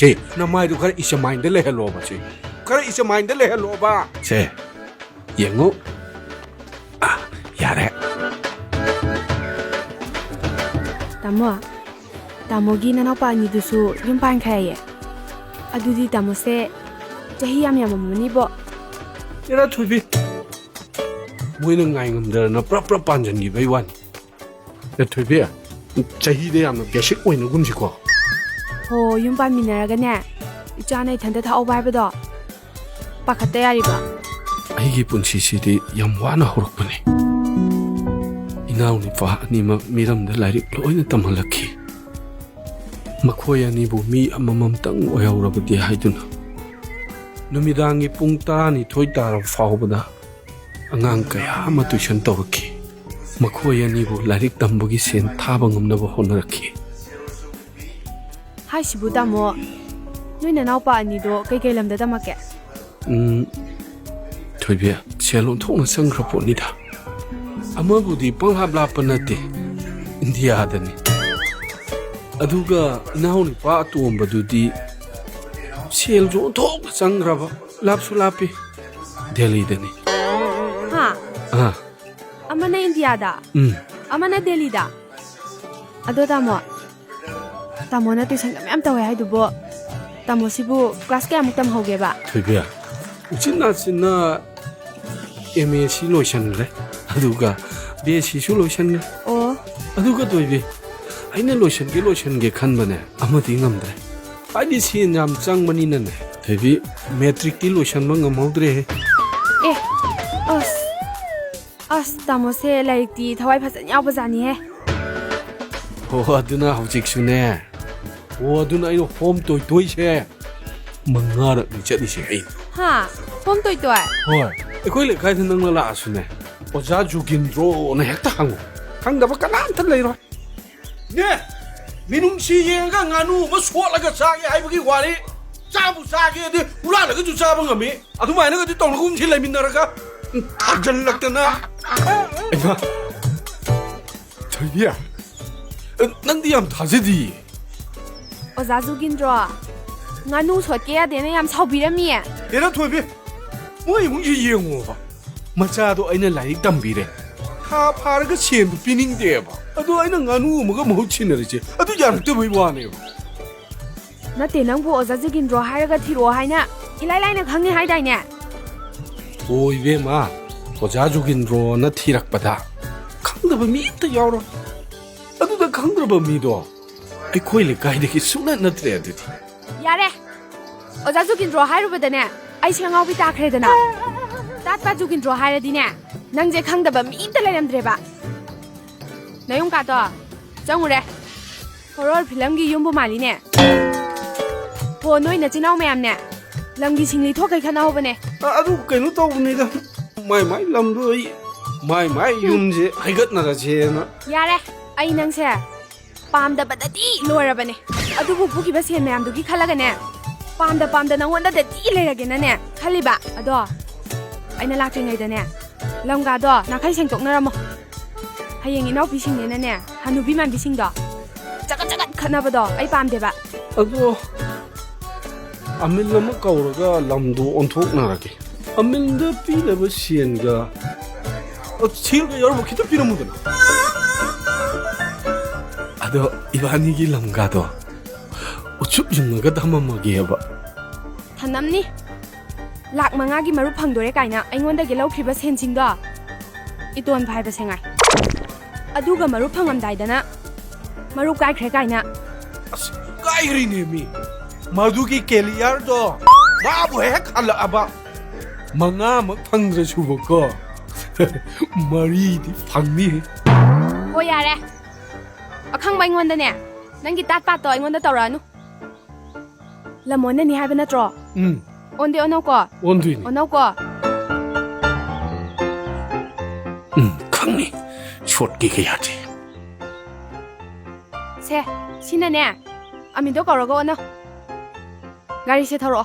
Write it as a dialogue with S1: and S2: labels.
S1: 제 나마이도 가라 이제 마인드 레헬로 바지 가라 이제 마인드 레헬로 바제 영어 아 야래
S2: Tamogi nanaupa ni dusu yumpan khaye adudi tamose chahi yam mani bo
S1: 얘라 투비 뭐는 가잉음들나 프라프라 반전기 베이완 내 투비야 자히데 야마 베식 오이는 금지고
S2: ho yumpan minaraga ne ichana ithanda thau bai bado pakhatte yariba
S1: 아이기 분시시디 염와나 호록분이 이나우니 파 아니마 미람데 라이릭 로이나 tamhalaki 마코야니부 미 아마맘땅 오야우라부디 하이두나 누미당이 뿡따니 토이따라 파오보다 안강 kaya ama tuition tawraki makoyanibu larik tambogi sen thaba ngamnaba honaraki
S2: hai sibu tamo noi nanaupa ani do kai lamda tamake
S1: thoibia selon thongna sangra ponida amabudi panghab panate india dani aduga inauni pa atombadudi sel jo thok sangraba lapsu lapi delhi dani
S2: ha amana India da amana Delhi da ado tamo na tuition kam yam tawe hai dubo tamo sibu class kya muktam hoge ba
S1: thoibia uchina MSc lotion le aduga BSc su lotion le
S2: o
S1: aduga toibi aina lotion ge khanbane amadi ngamdre ai si nyam changmani nane thoibi metric ti lotion ma ngamhaudre
S2: as tamo se like ti thawai phasan yaw bazani he
S1: ho aduna hojik sune o aduna ino home toy se mangara ni chadi se ai
S2: ha hom toy
S1: hoi ekoi le khai nang la asune oja jugin ro na hekta hang da ba kanan tan lei ro ne minung si yenga nganu ma swala ga sa ge ai bugi wari cha bu sa ge de ura la ga ju cha ba ngami adu mai na ga ti tong kum thi lai min na ra ga ajan laktana 아이가 저기야 난디암 다제디
S2: oza jugindro nganu sotke ya dene yam saubirami
S1: 얘나 토비 뭐 이문지 이용어 봐 마차도 아이는 라이릭 담비래 다 파르가 쳔도 비닝데 봐 아도 아이는 nganu 뭐가 뭐 치너지 아도 야르도 왜 와네
S2: nate nangbu oza jugindro hairaga thiro haina ilaina khangni haidaine
S1: 오이베 마 오자죽인 로나 티락바다 강더버 미터 야오로 아두다 강더버 미도 아이 코일리 가이데기 수나 나트레드디
S2: yare oza jugindro hairubadane ai sengau bi takredana tatpa jugindro hairadine nangje khangdaba mi ta leramdreba nayung ka to changure horror film gi yumbu maline ho noi na chinau mayam ne lamgi singli thokai khana hobane
S1: 아두 그노 또보니다 마이 람도 마이 윰제 하이갓나가 제나
S2: yare ai nangse pamda badati lorabane adubu buki ba sen mayam dugi khalagane pamda nangwanda da ti leragena ne khaliba ado aina lakringai da ne lamga do nakhai sengtoknaramo hayeng inau bising ne ne hanubi man bising do jagat khanabado ai pamdeba
S1: 아두 아밀라마 까오르가 람도 온톡나라게 아밀다 피다버 시엔가 치르가 여러분 기타 피라무드나 아도 이바니기 람가도 우춥 중나가 담아마게 해봐
S2: thanamni lak manga gi maru phangdore kaina aingonda ge laukhriba sensing do iton phai ba sengai aduga maru phangam daidana maru kai khre kaina
S1: 가이리네 미 마두기 켈리아르도 마부 핵 할라 아바 망아 막 팡저 주버거 마리디 팡니
S2: ho yare akhang ba aingonda ne nangi tat pa to aingonda tawranu lamona ni haiba natro onde onoko
S1: 원두이니
S2: onoko
S1: 강니 숏기게 야지
S2: se sinane amido korogo ono gari se tharo